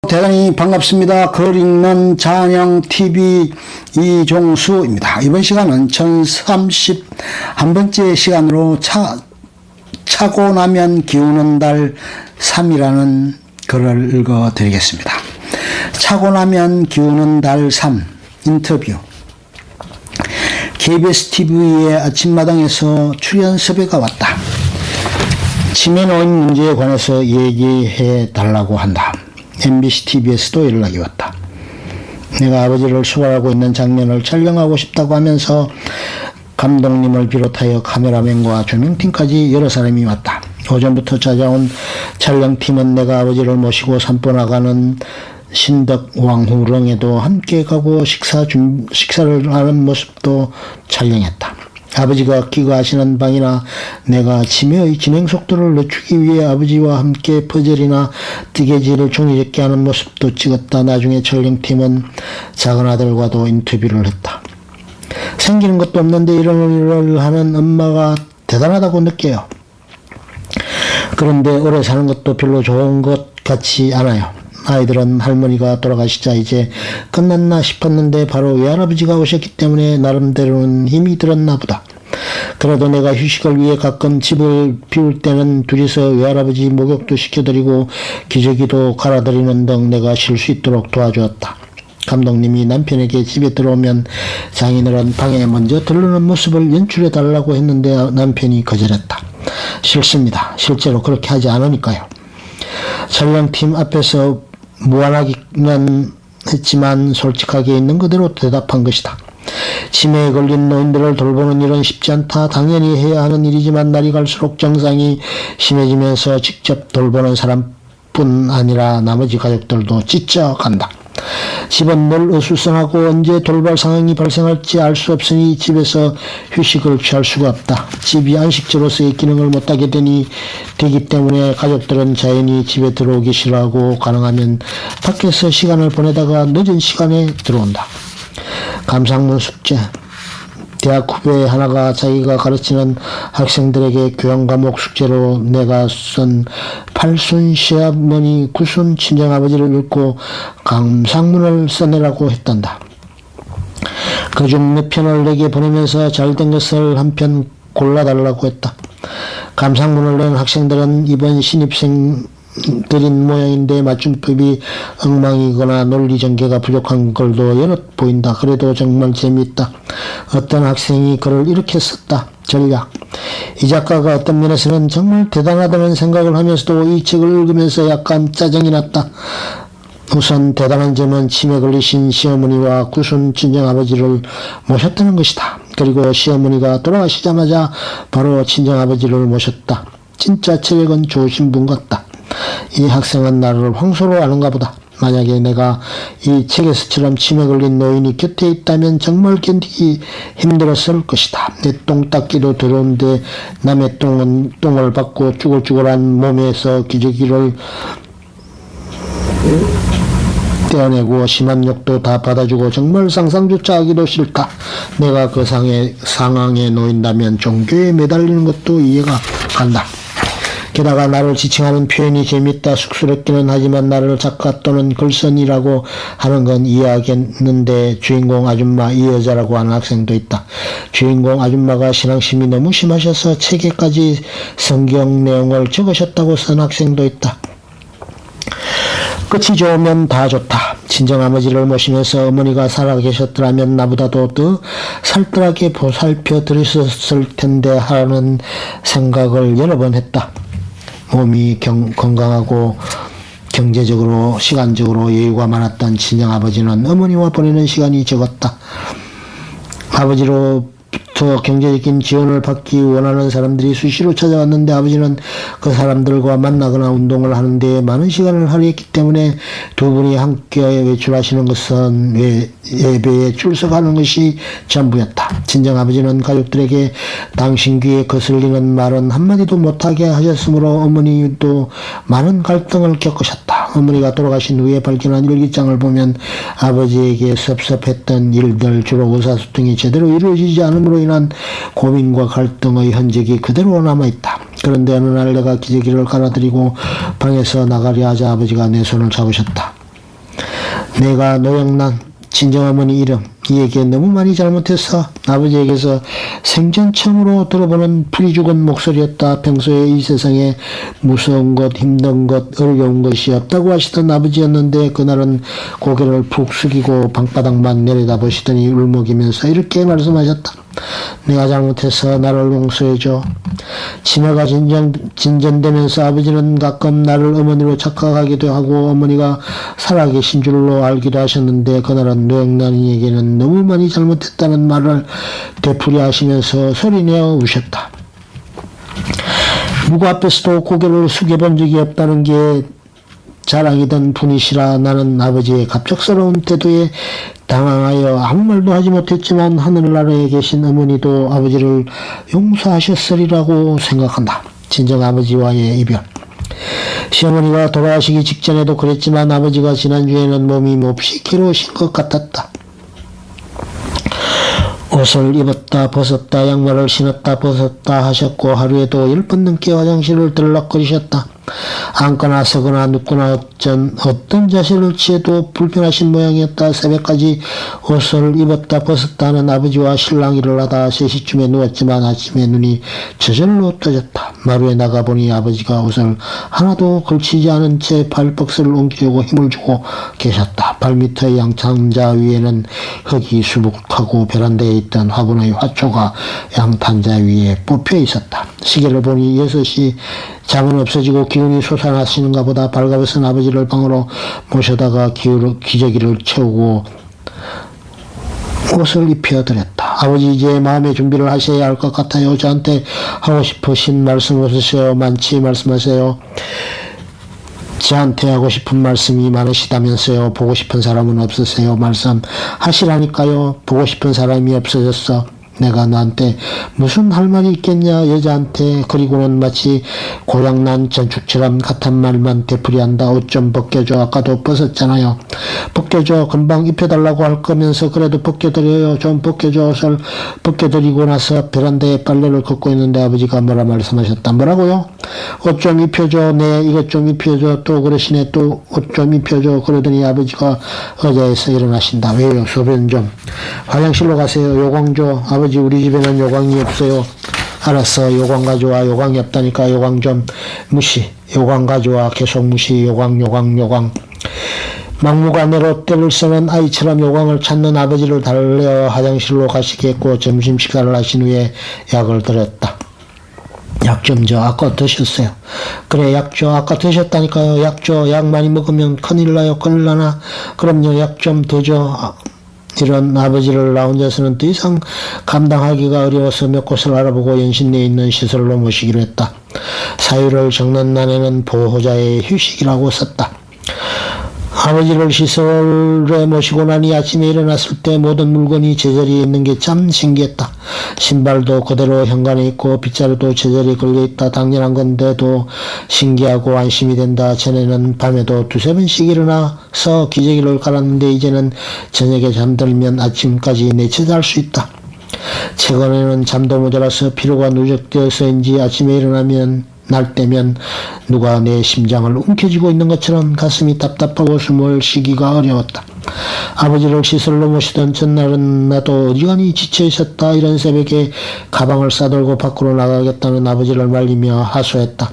대단히 반갑습니다. 글 읽는 잔영TV 이종수입니다. 이번 시간은 1031번째 시간으로 차고 나면 기우는 달 3이라는 글을 읽어드리겠습니다. 차고 나면 기우는 달 3 인터뷰. KBS TV의 아침마당에서 출연 섭외가 왔다. 치매 노인 문제에 관해서 얘기해 달라고 한다. MBC TV에서도 연락이 왔다. 내가 아버지를 수발하고 있는 장면을 촬영하고 싶다고 하면서 감독님을 비롯하여 카메라맨과 조명팀까지 여러 사람이 왔다. 오전부터 찾아온 촬영팀은 내가 아버지를 모시고 산보 나가는 신덕 왕후릉에도 함께 가고 식사를 하는 모습도 촬영했다. 아버지가 귀가하시는 방이나 내가 치매의 진행 속도를 늦추기 위해 아버지와 함께 퍼즐이나 뜨개질을 종이접기 하는 모습도 찍었다. 나중에 촬영팀은 작은 아들과도 인터뷰를 했다. 생기는 것도 없는데 이런 일을 하는 엄마가 대단하다고 느껴요. 그런데 오래 사는 것도 별로 좋은 것 같지 않아요. 아이들은 할머니가 돌아가시자 이제 끝났나 싶었는데 바로 외할아버지가 오셨기 때문에 나름대로는 힘이 들었나 보다. 그래도 내가 휴식을 위해 가끔 집을 비울 때는 둘이서 외할아버지 목욕도 시켜드리고 기저귀도 갈아드리는 등 내가 쉴 수 있도록 도와주었다. 감독님이 남편에게 집에 들어오면 장인어른 방에 먼저 들르는 모습을 연출해달라고 했는데 남편이 거절했다. 싫습니다. 실제로 그렇게 하지 않으니까요. 촬영팀 앞에서 무안하기는 했지만 솔직하게 있는 그대로 대답한 것이다. 치매에 걸린 노인들을 돌보는 일은 쉽지 않다. 당연히 해야 하는 일이지만 날이 갈수록 증상이 심해지면서 직접 돌보는 사람뿐 아니라 나머지 가족들도 지쳐간다. 집은 늘 어수선하고 언제 돌발 상황이 발생할지 알 수 없으니 집에서 휴식을 취할 수가 없다. 집이 안식처로서의 기능을 못하게 되기 때문에 가족들은 자연히 집에 들어오기 싫어하고 가능하면 밖에서 시간을 보내다가 늦은 시간에 들어온다. 감상문 숙제. 대학 후배 하나가 자기가 가르치는 학생들에게 교양 과목 숙제로 내가 쓴 팔순 시어머니 구순 친정아버지를 읽고 감상문을 써내라고 했단다. 그중 몇 편을 내게 보내면서 잘된 것을 한 편 골라달라고 했다. 감상문을 낸 학생들은 이번 신입생들인 모양인데 맞춤법이 엉망이거나 논리 전개가 부족한 걸도 여럿 보인다. 그래도 정말 재미있다. 어떤 학생이 글을 이렇게 썼다. 전략. 이 작가가 어떤 면에서는 정말 대단하다는 생각을 하면서도 이 책을 읽으면서 약간 짜증이 났다. 우선 대단한 점은 치매 걸리신 시어머니와 구순 친정아버지를 모셨다는 것이다. 그리고 시어머니가 돌아가시자마자 바로 친정아버지를 모셨다. 진짜 체력은 좋으신 분 같다. 이 학생은 나를 황소로 아는가 보다. 만약에 내가 이 책에서처럼 치매 걸린 노인이 곁에 있다면 정말 견디기 힘들었을 것이다. 내 똥 닦기도 더러운데 남의 똥을 받고 쭈글쭈글한 몸에서 기저귀를 떼어내고 심한 욕도 다 받아주고 정말 상상조차 하기도 싫다. 내가 그 상황에 놓인다면 종교에 매달리는 것도 이해가 간다. 게다가 나를 지칭하는 표현이 재밌다. 쑥스럽기는 하지만 나를 작가 또는 글쓴이라고 하는 건 이해하겠는데 주인공 아줌마 이 여자라고 하는 학생도 있다. 주인공 아줌마가 신앙심이 너무 심하셔서 책에까지 성경 내용을 적으셨다고 쓴 학생도 있다. 끝이 좋으면 다 좋다. 친정아버지를 모시면서 어머니가 살아계셨더라면 나보다도 더 살뜰하게 보살펴 드렸을 텐데 하는 생각을 여러 번 했다. 몸이 건강하고 경제적으로 시간적으로 여유가 많았던 친정아버지는 어머니와 보내는 시간이 적었다. 아버지로부터 경제적인 지원을 받기 원하는 사람들이 수시로 찾아왔는데 아버지는 그 사람들과 만나거나 운동을 하는 데 많은 시간을 할애했기 때문에 두 분이 함께 외출하시는 것은 예배에 출석하는 것이 전부였다. 친정아버지는 가족들에게 당신 귀에 거슬리는 말은 한마디도 못하게 하셨으므로 어머니도 많은 갈등을 겪으셨다. 어머니가 돌아가신 후에 발견한 일기장을 보면 아버지에게 섭섭했던 일들, 주로 의사소통이 제대로 이루어지지 않음으로 인한 고민과 갈등의 흔적이 그대로 남아있다. 그런데 어느 날 내가 기저귀를 갈아드리고 방에서 나가려 하자 아버지가 내 손을 잡으셨다. 내가 노영란 친정어머니 이름 이 얘기 너무 많이 잘못했어. 아버지에게서 생전 처음으로 들어보는 풀이 죽은 목소리였다. 평소에 이 세상에 무서운 것, 힘든 것, 어려운 것이 없다고 하시던 아버지였는데 그날은 고개를 푹 숙이고 방바닥만 내려다보시더니 울먹이면서 이렇게 말씀하셨다. 내가 잘못해서 나를 용서해줘. 치매가 진전되면서 아버지는 가끔 나를 어머니로 착각하기도 하고 어머니가 살아계신 줄로 알기도 하셨는데 그날은 노영란이에게는 너무 많이 잘못했다는 말을 되풀이하시면서 소리내어 우셨다. 누구 앞에서도 고개를 숙여본 적이 없다는 게 자랑이던 분이시라 나는 아버지의 갑작스러운 태도에 당황하여 아무 말도 하지 못했지만 하늘나라에 계신 어머니도 아버지를 용서하셨으리라고 생각한다. 친정 아버지와의 이별. 시어머니가 돌아가시기 직전에도 그랬지만 아버지가 지난주에는 몸이 몹시 괴로우신 것 같았다. 옷을 입었다 벗었다 양말을 신었다 벗었다 하셨고 하루에도 10번 넘게 화장실을 들락거리셨다. 앉거나 서거나 눕거나 어떤 자세를 취해도 불편하신 모양이었다. 새벽까지 옷을 입었다 벗었다 하는 아버지와 신랑 일어나다 3시쯤에 누웠지만 아침에 눈이 저절로 떠졌다. 마루에 나가보니 아버지가 옷을 하나도 걸치지 않은 채 발벅스를 옮기려고 힘을 주고 계셨다. 발밑의 양탄자 위에는 흙이 수북하고 베란다에 있던 화분의 화초가 양탄자 위에 뽑혀 있었다. 시계를 보니 6시. 잠은 없어지고 기운이 솟아나시는가 보다. 발가벗은 아버지를 방으로 모셔다가 기저귀를 채우고 옷을 입혀드렸다. 아버지 이제 마음의 준비를 하셔야 할 것 같아요. 저한테 하고 싶으신 말씀 없으세요? 많지 말씀하세요. 저한테 하고 싶은 말씀이 많으시다면서요. 보고 싶은 사람은 없으세요? 말씀하시라니까요. 보고 싶은 사람이 없어졌어. 내가 너한테 무슨 할 말이 있겠냐 여자한테. 그리고는 마치 고장난 전축처럼 같은 말만 되풀이한다. 옷 좀 벗겨줘. 아까도 벗었잖아요. 벗겨줘. 금방 입혀달라고 할 거면서 그래도 벗겨드려요. 좀 벗겨줘. 옷을 벗겨드리고 나서 베란다에 빨래를 걷고 있는데 아버지가 뭐라 말씀하셨다. 뭐라고요? 옷 좀 입혀줘. 네 이것 좀 입혀줘. 또 그러시네. 또 옷 좀 입혀줘. 그러더니 아버지가 의자에서 일어나신다. 왜요? 소변 좀. 화장실로 가세요. 요광 줘. 아버지 우리 집에는 요광이 없어요. 알았어. 요광 가져와. 요광이 없다니까 요광 좀 무시. 요광 가져와. 계속 무시. 요광. 막무가내로 떼를 쓰는 아이처럼 요광을 찾는 아버지를 달래어 화장실로 가시게 했고 점심 식사를 하신 후에 약을 드렸다. 약 좀 줘. 아까 드셨어요. 그래 약 줘. 아까 드셨다니까요. 약 줘. 약 많이 먹으면 큰일 나요. 큰일 나나. 그럼요. 약 좀 더 줘. 이런 아버지를 나 혼자서는 더 이상 감당하기가 어려워서 몇 곳을 알아보고 연신내에 있는 시설로 모시기로 했다. 사유를 적는 난에는 보호자의 휴식이라고 썼다. 아버지를 시설에 모시고 나니 아침에 일어났을 때 모든 물건이 제자리에 있는 게 참 신기했다. 신발도 그대로 현관에 있고 빗자루도 제자리에 걸려있다. 당연한 건데도 신기하고 안심이 된다. 전에는 밤에도 2-3번씩 일어나서 기저귀를 갈았는데 이제는 저녁에 잠들면 아침까지 내쳐 잘 수 있다. 최근에는 잠도 모자라서 피로가 누적되어서인지 아침에 일어나면 날 때면 누가 내 심장을 움켜쥐고 있는 것처럼 가슴이 답답하고 숨을 쉬기가 어려웠다. 아버지를 시설로 모시던 전날은 나도 어지간히 지쳐 있었다. 이런 새벽에 가방을 싸들고 밖으로 나가겠다는 아버지를 말리며 하소했다.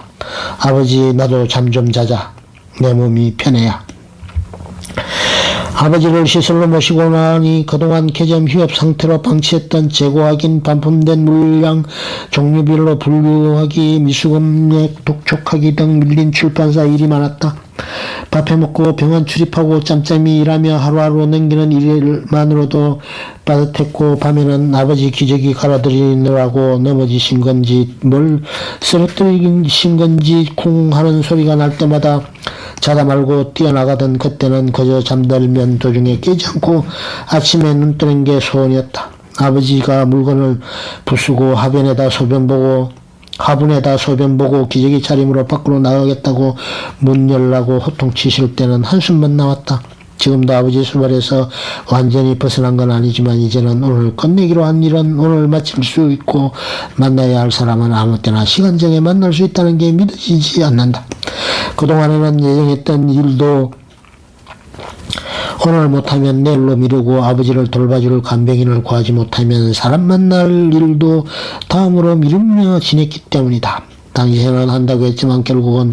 아버지 나도 잠 좀 자자. 내 몸이 편해야. 아버지를 시설로 모시고 나니 그동안 개점 휴업 상태로 방치했던 재고 확인, 반품된 물량, 종류별로 분류하기, 미수금액 독촉하기 등 밀린 출판사 일이 많았다. 밥 해먹고 병원 출입하고 짬짬이 일하며 하루하루 넘기는 일만으로도 빠듯했고 밤에는 아버지 기저귀 갈아드리느라고 넘어지신 건지 뭘 쓰러뜨리신 건지 쿵 하는 소리가 날 때마다 자다 말고 뛰어나가던 그때는 그저 잠들면 도중에 깨지 않고 아침에 눈 뜨는 게 소원이었다. 아버지가 물건을 부수고 화분에다 소변 보고 기저귀 차림으로 밖으로 나가겠다고 문 열라고 호통치실 때는 한숨만 나왔다. 지금도 아버지 수발에서 완전히 벗어난 건 아니지만 이제는 오늘 끝내기로 한 일은 오늘 마칠 수 있고 만나야 할 사람은 아무 때나 시간 정해 만날 수 있다는 게 믿어지지 않는다. 그동안에는 예정했던 일도 오늘 못하면 내일로 미루고 아버지를 돌봐줄 간병인을 구하지 못하면 사람 만날 일도 다음으로 미루며 지냈기 때문이다. 당시에는 한다고 했지만 결국은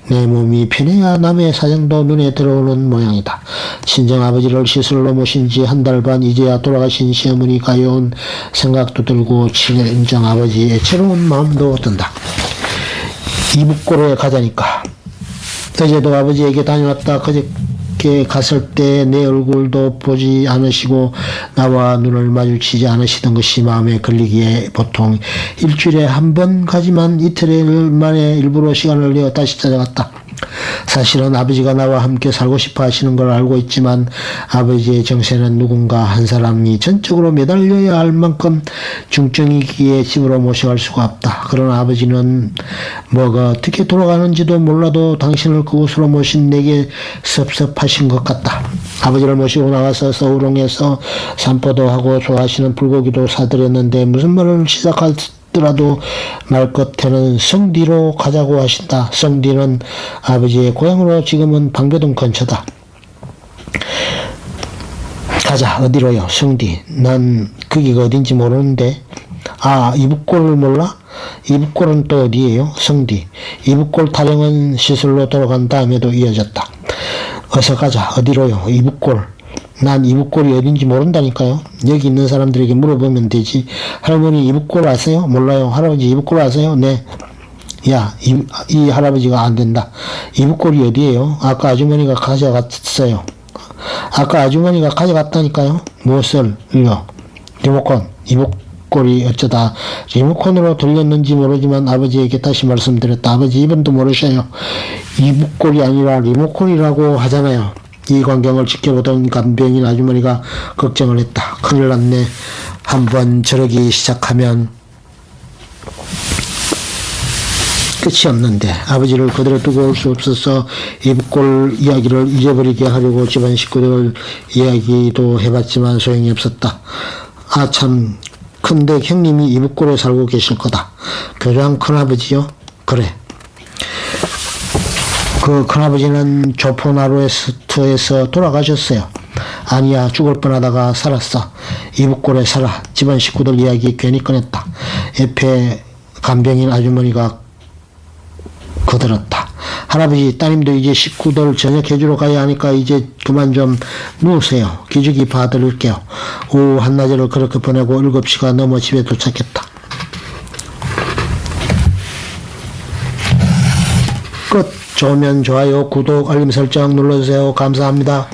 내 몸이 편해야 남의 사정도 눈에 들어오는 모양이다. 친정아버지를 시술로 모신 지 한 달 반 이제야 돌아가신 시어머니 가여운 생각도 들고 친정아버지의 애처로운 마음도 든다. 이북고로에 가자니까. 어제도 아버지에게 다녀왔다. 그저께 갔을 때 내 얼굴도 보지 않으시고 나와 눈을 마주치지 않으시던 것이 마음에 걸리기에 보통 일주일에 한 번 가지만 이틀 만에 일부러 시간을 내어 다시 찾아갔다. 사실은 아버지가 나와 함께 살고 싶어 하시는 걸 알고 있지만 아버지의 정세는 누군가 한 사람이 전적으로 매달려야 할 만큼 중증이기에 집으로 모셔갈 수가 없다. 그러나 아버지는 뭐가 어떻게 돌아가는지도 몰라도 당신을 그곳으로 모신 내게 섭섭하신 것 같다. 아버지를 모시고 나가서 서울홍에서 산보도 하고 좋아하시는 불고기도 사드렸는데 무슨 말을 시작하더라도 말 끝에는 성디로 가자고 하신다. 성디는 아버지의 고향으로 지금은 방배동 근처다. 가자. 어디로요? 성디. 난 거기가 어딘지 모르는데. 아, 이북골을 몰라? 이북골은 또 어디예요? 성디. 이북골 타령은 시술로 돌아간 다음에도 이어졌다. 어서 가자. 어디로요? 이북골. 난 이북골이 어딘지 모른다니까요. 여기 있는 사람들에게 물어보면 되지. 할머니 이북골 아세요? 몰라요. 할아버지 이북골 아세요? 네. 야, 이 할아버지가 안 된다. 이북골이 어디예요? 아까 아주머니가 가져갔어요. 아까 아주머니가 가져갔다니까요. 무엇을? 이거. 리모컨. 이북골이 어쩌다 리모컨으로 들렸는지 모르지만 아버지에게 다시 말씀드렸다. 아버지 이분도 모르셔요. 이북골이 아니라 리모컨이라고 하잖아요. 이 광경을 지켜보던 간병인 아주머니가 걱정을 했다. 큰일 났네. 한번 저러기 시작하면 끝이 없는데. 아버지를 그대로 두고 올 수 없어서 이북골 이야기를 잊어버리게 하려고 집안 식구들 이야기도 해봤지만 소용이 없었다. 아 참, 근데 형님이 이북골에 살고 계실 거다. 교장 큰아버지요? 그래. 그 큰아버지는 조포나루에서 돌아가셨어요. 아니야, 죽을 뻔하다가 살았어. 이북골에 살아. 집안 식구들 이야기 괜히 꺼냈다. 옆에 간병인 아주머니가 거들었다. 할아버지, 따님도 이제 식구들 저녁 해주러 가야 하니까 이제 그만 좀 누우세요. 기저귀 봐드릴게요. 오후 한낮을 그렇게 보내고 7시가 넘어 집에 도착했다. 끝. 좋으면 좋아요, 구독, 알림 설정 눌러주세요. 감사합니다.